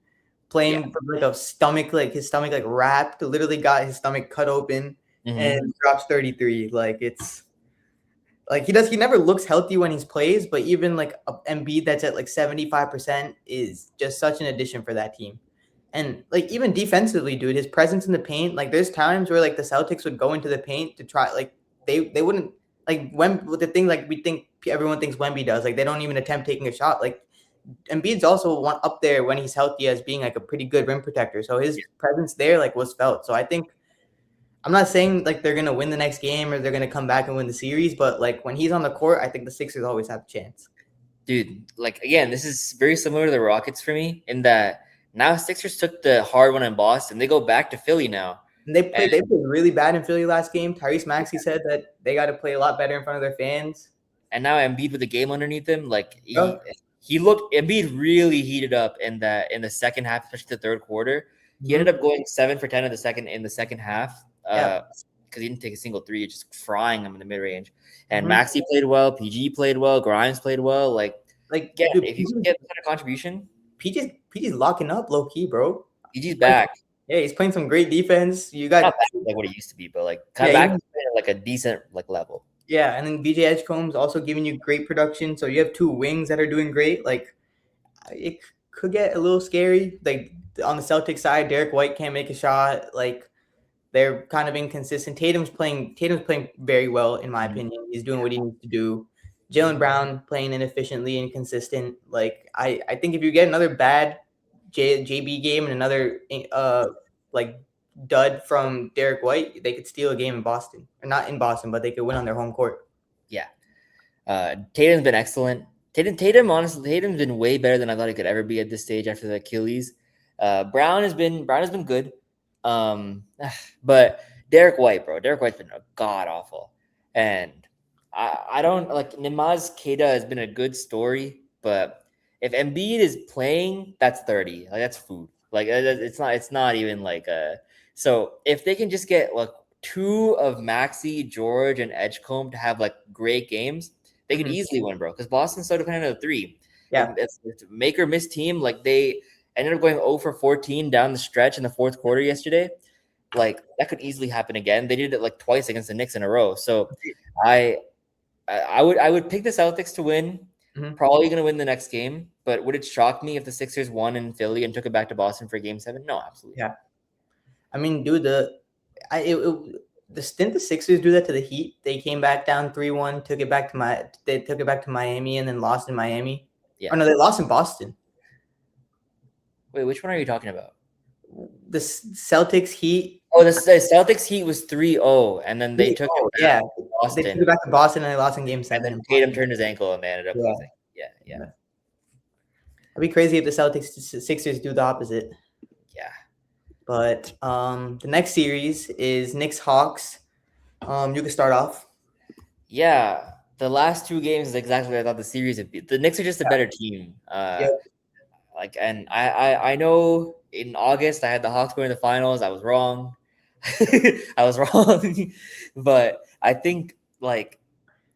Speaker 2: Playing with like a stomach, like his stomach like wrapped. Literally got his stomach cut open
Speaker 1: Mm-hmm.
Speaker 2: and drops 33. Like it's like he never looks healthy when he's plays, but even like a Embiid that's at like 75% is just such an addition for that team. And like even defensively, dude, his presence in the paint, like there's times where like the Celtics would go into the paint to try like they wouldn't like when with the thing like we think everyone thinks Wemby does, like they don't even attempt taking a shot. Like Embiid's also one up there when he's healthy as being like a pretty good rim protector. So his presence there like was felt. So I think I'm not saying like they're gonna win the next game or they're gonna come back and win the series, but like when he's on the court, I think the Sixers always have a chance.
Speaker 1: Dude, like again, this is very similar to the Rockets for me in that now Sixers took the hard one in Boston. They go back to Philly now.
Speaker 2: And they played really bad in Philly last game. Tyrese Maxey said that they got to play a lot better in front of their fans.
Speaker 1: And now Embiid with the game underneath him, like
Speaker 2: Oh.
Speaker 1: he looked Embiid really heated up in the second half, especially the third quarter. He ended up going 7 for 10 in the second half.
Speaker 2: Yeah.
Speaker 1: Because he didn't take a single three, just frying him in the mid range. And Maxey played well, PG played well, Grimes played well. Like again,
Speaker 2: dude,
Speaker 1: if you can get that kind of contribution,
Speaker 2: PG's locking up low key, bro.
Speaker 1: PG's back.
Speaker 2: Yeah, he's playing some great defense. You got
Speaker 1: Not back like what he used to be, but like come back at like a decent like level.
Speaker 2: Yeah, and then BJ Edgecomb's also giving you great production. So you have two wings that are doing great. Like it could get a little scary. Like on the Celtics side, Derek White can't make a shot. Like they're kind of inconsistent. Tatum's playing very well in my opinion. He's doing what he needs to do. Jaylen Brown playing inefficiently, inconsistent. Like I think if you get another bad JB game and another like dud from Derek White, they could steal a game in Boston. Or not in Boston, but they could win on their home court.
Speaker 1: Yeah. Tatum's been excellent. Tatum's been way better than I thought he could ever be at this stage after the Achilles. Brown has been good. But Derek White, bro. Derek White's been god awful. And I don't like Nimaz Keita has been a good story, but if Embiid is playing, that's 30. Like that's food. Like it's not even like so if they can just get like two of Maxey, George, and Edgecombe to have like great games, they could easily win, bro. Because Boston's so dependent on the three.
Speaker 2: Yeah.
Speaker 1: It's a make or miss team. Like they ended up going 0 for 14 down the stretch in the fourth quarter yesterday. Like that could easily happen again. They did it like twice against the Knicks in a row. So I would pick the Celtics to win. Probably going to win the next game. But would it shock me if the Sixers won in Philly and took it back to Boston for Game 7? No, absolutely.
Speaker 2: Yeah. I mean, dude, the stint the Sixers do that to the Heat. They came back down 3-1, took it back to Miami, and then lost in Miami.
Speaker 1: Yeah.
Speaker 2: Oh no, they lost in Boston.
Speaker 1: Wait, which one are you talking about?
Speaker 2: The Celtics Heat.
Speaker 1: Oh, the Celtics Heat was 3-0, and then they took it back to Boston.
Speaker 2: They took it back to Boston, and they lost in Game 7.
Speaker 1: And then Tatum turned his ankle, and they ended up losing. Yeah.
Speaker 2: It'd be crazy if the Sixers do the opposite.
Speaker 1: Yeah.
Speaker 2: But the next series is Knicks Hawks. You can start off.
Speaker 1: Yeah, the last two games is exactly what I thought the series would be. The Knicks are just a better team. Like, and I know in August I had the Hawks going to the finals. I was wrong. But I think like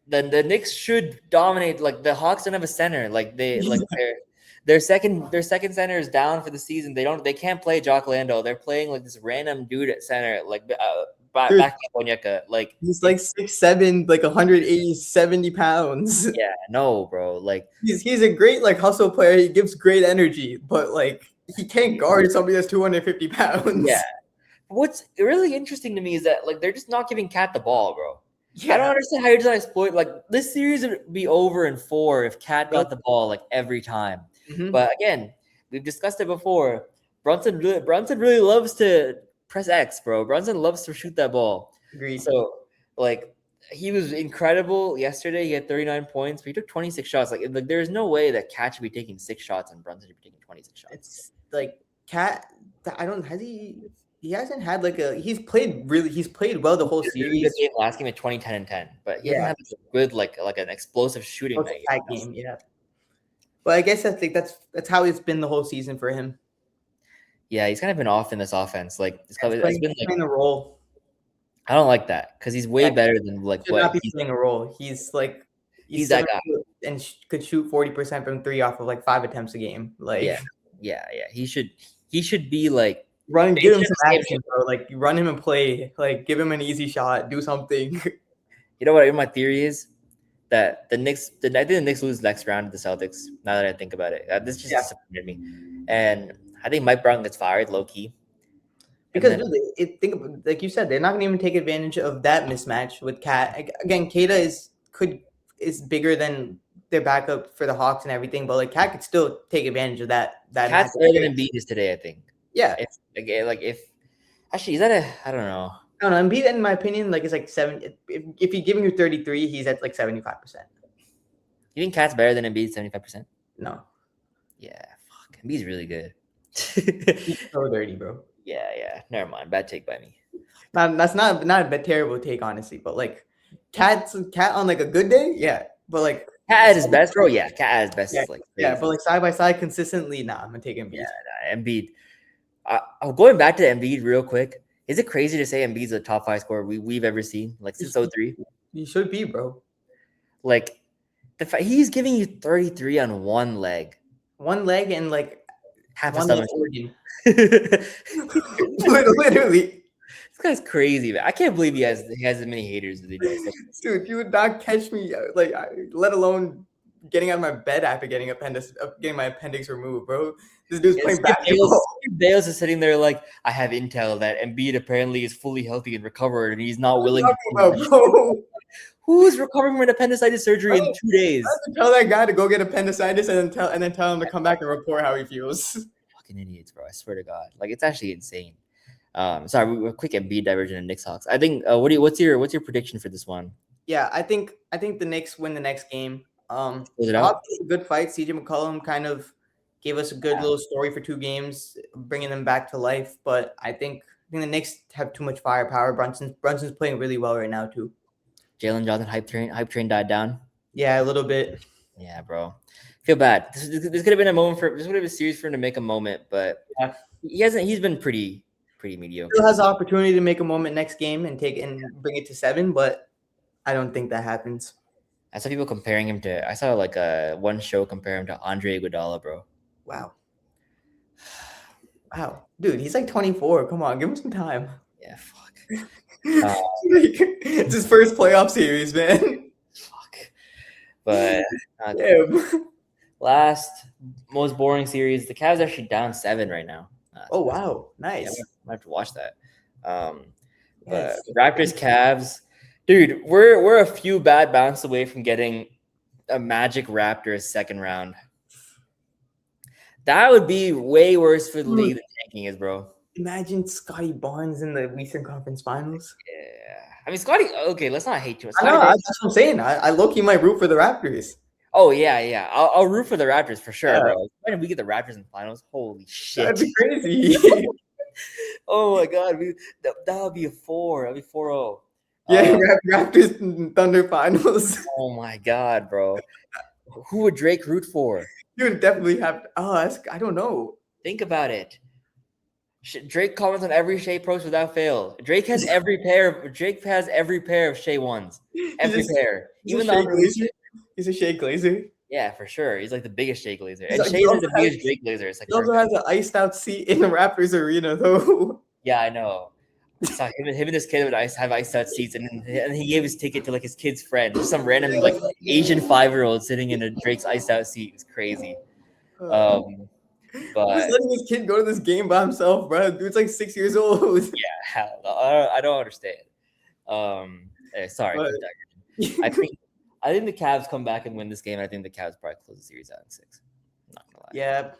Speaker 1: the Knicks should dominate. Like the Hawks don't have a center. Like their second center is down for the season. They can't play Jock Lando. They're playing like this random dude at center, like back Onyeka. Like
Speaker 2: he's like 6'7", like 180, 70 pounds.
Speaker 1: Yeah, no, bro. Like
Speaker 2: he's a great like hustle player. He gives great energy, but like he can't guard somebody that's 250 pounds.
Speaker 1: Yeah. What's really interesting to me is that like they're just not giving Cat the ball, bro. Yeah. I don't understand how you're just not exploit. Like this series would be over in 4 if Cat got the ball like every time. But again, we've discussed it before. Brunson really loves to press X, bro. Brunson loves to shoot that ball.
Speaker 2: Agreed.
Speaker 1: So like he was incredible yesterday. He had 39 points, but he took 26 shots. Like there's no way that Cat should be taking 6 shots and Brunson should be taking 26 shots.
Speaker 2: It's like Cat. Has he? he hasn't had like a. He's played well the whole
Speaker 1: He had a really good
Speaker 2: series.
Speaker 1: game last game at 20, 10, and 10, but he
Speaker 2: Yeah,
Speaker 1: doesn't have a good like an explosive shooting
Speaker 2: most
Speaker 1: night.
Speaker 2: tight game. Yeah, but I guess I think that's how it's been the whole season for him.
Speaker 1: Yeah, he's kind of been off in this offense. Like it's been like
Speaker 2: playing a role.
Speaker 1: I don't like that because he's way
Speaker 2: Yeah,
Speaker 1: better than like
Speaker 2: should not
Speaker 1: what
Speaker 2: be playing a role. He's
Speaker 1: he's that
Speaker 2: 7
Speaker 1: guy.
Speaker 2: and could shoot 40% from three off of like 5 attempts a game.
Speaker 1: Yeah,
Speaker 2: Like
Speaker 1: yeah. He should be like they
Speaker 2: give him
Speaker 1: should
Speaker 2: some
Speaker 1: have the
Speaker 2: action, bro. Like run him and play. Like give him an easy shot. Do something.
Speaker 1: You know what? My theory is that I think the Knicks lose next round to the Celtics. Now that I think about it, this just disappointed me, and I think Mike Brown gets fired low key.
Speaker 2: Because like you said, they're not going to even take advantage of that mismatch with Cat. Again, Kata is bigger than their backup for the Hawks and everything, but like Cat could still take advantage of that.
Speaker 1: Cat's better than Embiid is today, I think.
Speaker 2: Yeah.
Speaker 1: If actually is that I don't know.
Speaker 2: I don't know. Embiid, in my opinion, like is like 7. If he's giving you 33, he's at like 75%.
Speaker 1: You think Cat's better than Embiid 75%?
Speaker 2: No.
Speaker 1: Yeah, fuck. Embiid's really good.
Speaker 2: He's so dirty, bro.
Speaker 1: Yeah. Never mind. Bad take by me.
Speaker 2: That's not a terrible take, honestly. But like, Cat on like a good day, yeah. But like,
Speaker 1: Cat at his best, bro. Yeah, Cat at his best
Speaker 2: yeah,
Speaker 1: is like
Speaker 2: yeah. But like side by side, consistently, nah. I'm gonna take Embiid.
Speaker 1: Yeah, Embiid. Going back to Embiid real quick. Is it crazy to say Embiid's the top 5 scorer we've ever seen? Like since 03?
Speaker 2: He should be, bro.
Speaker 1: Like he's giving you 33 on one leg.
Speaker 2: One leg and like
Speaker 1: half a stomach.
Speaker 2: Literally.
Speaker 1: This guy's crazy, man. I can't believe he has as many haters as he does.
Speaker 2: Dude, you would not catch me like let alone getting out of my bed after getting my appendix removed, bro. This dude's playing basketball.
Speaker 1: Bales is sitting there like, I have intel that Embiid apparently is fully healthy and recovered, and he's not willing to.
Speaker 2: Bro?
Speaker 1: Who's recovering from an appendicitis surgery in 2 days?
Speaker 2: Tell that guy to go get appendicitis and then tell him to come back and report how he feels.
Speaker 1: Fucking idiots, bro! I swear to God, like it's actually insane. Sorry, we're quick Embiid diversion and Knicks Hawks. I think. What's your prediction for this one?
Speaker 2: Yeah, I think the Knicks win the next game.
Speaker 1: Close it out.
Speaker 2: A good fight. CJ McCollum kind of gave us a good little story for 2 games, bringing them back to life. But I think the Knicks have too much firepower. Brunson's playing really well right now too.
Speaker 1: Jalen Johnson hype train died down.
Speaker 2: Yeah, a little bit.
Speaker 1: Yeah, bro. Feel bad. This could have been a moment this would have been a series for him to make a moment, but
Speaker 2: yeah.
Speaker 1: He hasn't. He's been pretty mediocre.
Speaker 2: Still has the opportunity to make a moment next game and bring it to 7, but I don't think that happens.
Speaker 1: I saw people comparing him to. I saw like one show compare him to Andre Iguodala, bro.
Speaker 2: Wow, dude, he's like 24. Come on, give him some time.
Speaker 1: Yeah, fuck.
Speaker 2: It's his first playoff series, man.
Speaker 1: Fuck. But last most boring series. The Cavs are actually down 7 right now.
Speaker 2: Oh wow, nice.
Speaker 1: Yeah, I have to watch that. But Raptors, Cavs, dude, we're a few bad bounces away from getting a Magic Raptors second round. That would be way worse for the league than tanking is, bro.
Speaker 2: Imagine Scotty Barnes in the Eastern Conference Finals.
Speaker 1: Yeah, I mean Scotty. Okay, let's not hate you.
Speaker 2: I know. That's what I'm saying. I low-key might root for the Raptors.
Speaker 1: Oh yeah. I'll root for the Raptors for sure, bro. When we get the Raptors in the finals, holy shit,
Speaker 2: that'd be crazy.
Speaker 1: Oh my god, that would be a 4. That'd be 4-0.
Speaker 2: Yeah, Raptors and Thunder finals.
Speaker 1: Oh my god, bro. Who would Drake root for?
Speaker 2: You would definitely have. I don't know.
Speaker 1: Think about it. Drake comments on every Shea post without fail. Drake has every pair of Shea ones. Every pair. Even though
Speaker 2: he's a Shea Glazer.
Speaker 1: Yeah, for sure. He's like the biggest Shea Glazer. And Shea's like the biggest Drake Glazer. It's like
Speaker 2: he also has an iced out seat in the Raptors arena, though.
Speaker 1: Yeah, I know. I saw him and this kid would have iced out seats, and he gave his ticket to like his kid's friend, just some random like Asian 5-year-old sitting in a Drake's iced out seat. It's crazy. But
Speaker 2: he's letting his kid go to this game by himself, bro. Dude's like 6 years old.
Speaker 1: Yeah, I don't understand. Sorry. I think the Cavs come back and win this game. I think the Cavs probably close the series out in 6. I'm not gonna lie.
Speaker 2: Yeah.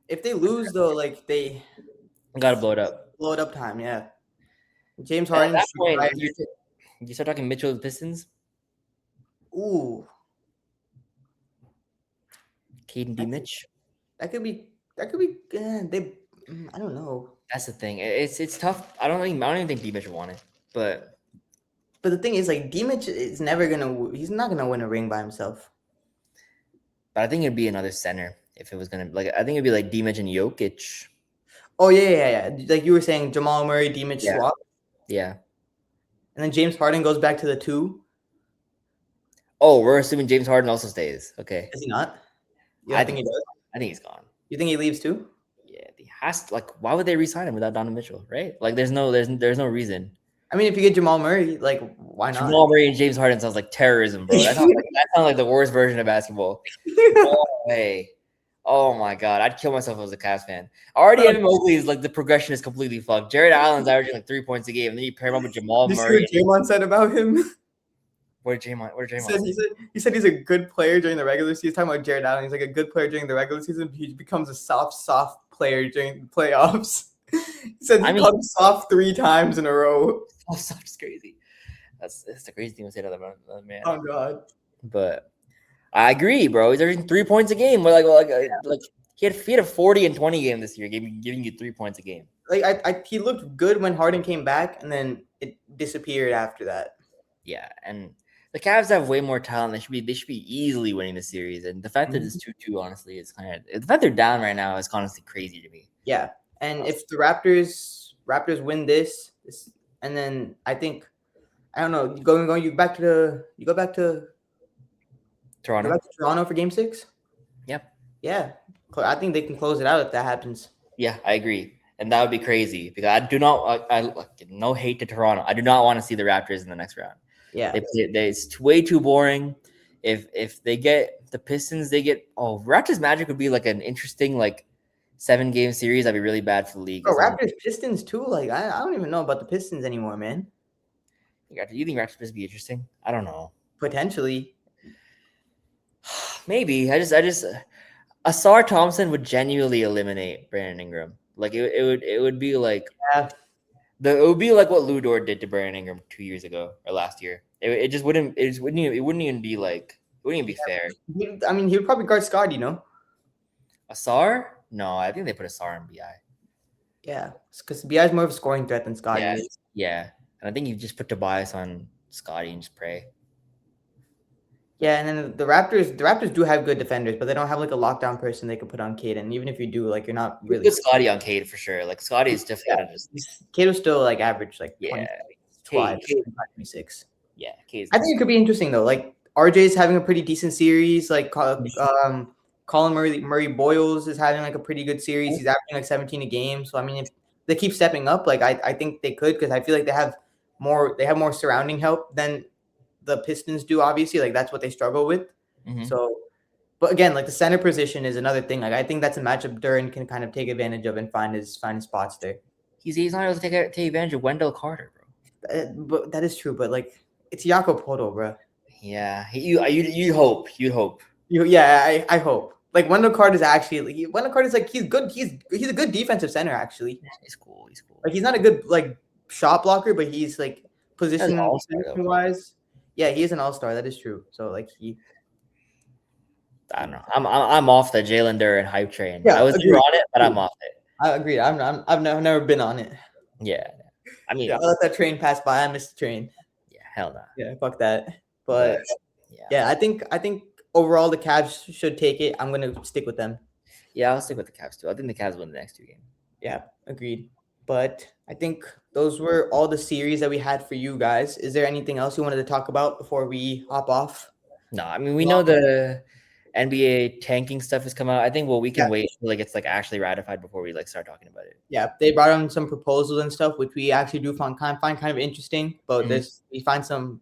Speaker 2: If they lose though, like they
Speaker 1: gotta blow it up.
Speaker 2: Blow it up time, yeah. James Harden.
Speaker 1: At that point, you start talking Mitchell the Pistons.
Speaker 2: Ooh.
Speaker 1: Caden D. Mitch.
Speaker 2: That could be. I don't know.
Speaker 1: That's the thing. It's tough. I don't even think D-Mitch would want it. But
Speaker 2: the thing is, like, D-Mitch is never gonna. He's not gonna win a ring by himself.
Speaker 1: I think it'd be another center if it was gonna like. I think it'd be like D-Mitch and Jokic.
Speaker 2: Oh yeah. Like you were saying, Jamal Murray, D-Mitch
Speaker 1: Yeah.
Speaker 2: swap,
Speaker 1: Yeah.
Speaker 2: and then James Harden goes back to the 2.
Speaker 1: Oh, we're assuming James Harden also stays. Okay.
Speaker 2: Is he not? You
Speaker 1: I
Speaker 2: don't think he
Speaker 1: think
Speaker 2: does?
Speaker 1: I think he's gone.
Speaker 2: You think he leaves too?
Speaker 1: Yeah, he has to, like. Why would they re-sign him without Donovan Mitchell? Right? Like, there's no reason.
Speaker 2: I mean, if you get Jamal Murray, like, why not?
Speaker 1: Jamal Murray and James Harden sounds like terrorism, bro. That sounds like the worst version of basketball. No way. Oh my god, I'd kill myself as a Cavs fan. Already, Evan Mobley's like the progression is completely fucked. Jared Allen's averaging like 3 points a game, and then you pair him up with Jamal
Speaker 2: You
Speaker 1: Murray.
Speaker 2: see what Draymond said about him?
Speaker 1: Where Draymond?
Speaker 2: He said he's a good player during the regular season. He's talking about Jared Allen. He's like a good player during the regular season. He becomes a soft player during the playoffs. He said he called him soft 3 times in a row.
Speaker 1: Oh, soft is crazy. That's the crazy thing to say to that man.
Speaker 2: Oh god.
Speaker 1: But I agree, bro. He's averaging 3 points a game. We're like he had a 40 and 20 game this year, giving you 3 points a game.
Speaker 2: Like he looked good when Harden came back, and then it disappeared after that.
Speaker 1: Yeah, and the Cavs have way more talent. They should be easily winning the series. And the fact that it's 2-2, honestly, is kind of the fact they're down right now is honestly crazy to me.
Speaker 2: Yeah, and if the Raptors win this, and then I think I don't know, you go back to
Speaker 1: Toronto.
Speaker 2: Go back to Toronto for Game 6.
Speaker 1: Yep.
Speaker 2: Yeah, I think they can close it out if that happens.
Speaker 1: Yeah, I agree. And that would be crazy because I do not. I no hate to Toronto. I do not want to see the Raptors in the next round.
Speaker 2: Yeah,
Speaker 1: it's way too boring. If they get the Pistons, Raptors Magic would be like an interesting 7-game series. That'd be really bad for the league.
Speaker 2: Bro, Raptors Pistons too. Like I don't even know about the Pistons anymore, man.
Speaker 1: You think Raptors would be interesting? I don't know.
Speaker 2: Potentially.
Speaker 1: Maybe. Asar Thompson would genuinely eliminate Brandon Ingram. Like it would be like
Speaker 2: it
Speaker 1: would be like what Lou Dort did to Brandon Ingram 2 years ago or last year. It wouldn't even be fair.
Speaker 2: I mean, he would probably guard Scott,
Speaker 1: Asar? No, I think they put Asar in BI.
Speaker 2: Yeah, because BI is more of a scoring threat than Scotty.
Speaker 1: Yeah. And I think you just put Tobias on Scotty and just pray.
Speaker 2: Yeah, and then the Raptors do have good defenders, but they don't have like a lockdown person they can put on Cade. And even if you do, you're not really
Speaker 1: good Scotty on Cade for sure. Like Scotty is definitely
Speaker 2: Cade was still average 25, 26.
Speaker 1: Yeah, Cade's
Speaker 2: I think it could be interesting though. Like RJ's having a pretty decent series. Like Colin Murray Boyles is having a pretty good series. He's averaging 17 a game. So I mean, if they keep stepping up, I think they could, because I feel like they have more surrounding help than the Pistons do. Obviously, that's what they struggle with. Mm-hmm. So, but again, the center position is another thing. I think that's a matchup Duran can kind of take advantage of and find his spots there.
Speaker 1: He's not able to take advantage of Wendell Carter, bro.
Speaker 2: But that is true. But it's Jakob Poeltl, bro.
Speaker 1: Yeah, you hope.
Speaker 2: Yeah, I hope. Wendell Carter is actually he's good. He's a good defensive center actually.
Speaker 1: Yeah, he's cool.
Speaker 2: He's not a good shot blocker, but he's position wise. Yeah, he is an all-star. That is true. So I
Speaker 1: don't know. I'm off the Jalen Duren hype train.
Speaker 2: Yeah,
Speaker 1: I was never on it, but I'm off it.
Speaker 2: I agree. I've never been on it.
Speaker 1: Yeah, I mean,
Speaker 2: I let that train pass by. I missed the train.
Speaker 1: Yeah, hell no.
Speaker 2: Yeah, fuck that. But yeah, I think overall the Cavs should take it. I'm gonna stick with them.
Speaker 1: Yeah, I'll stick with the Cavs too. I think the Cavs win the next 2 games.
Speaker 2: Yeah, agreed. But I think those were all the series that we had for you guys. Is there anything else you wanted to talk about before we hop off?
Speaker 1: No, I mean, we know the NBA tanking stuff has come out. I think we can wait until it's actually ratified before we start talking about it.
Speaker 2: Yeah, they brought on some proposals and stuff, which we actually do find kind of interesting. But we find some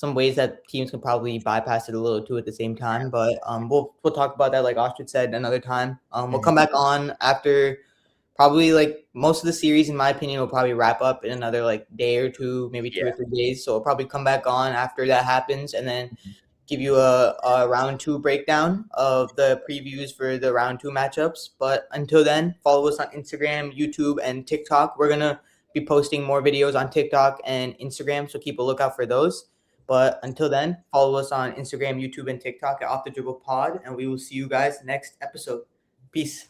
Speaker 2: ways that teams can probably bypass it a little too at the same time. But we'll talk about that, like Aashrith said, another time. We'll come back on after. Probably most of the series, in my opinion, will probably wrap up in another day or two, maybe 2 or 3 days. So I'll probably come back on after that happens and then give you a round 2 breakdown of the previews for the round 2 matchups. But until then, follow us on Instagram, YouTube, and TikTok. We're going to be posting more videos on TikTok and Instagram, so keep a lookout for those. But until then, follow us on Instagram, YouTube, and TikTok at OffTheDribble Pod, and we will see you guys next episode. Peace.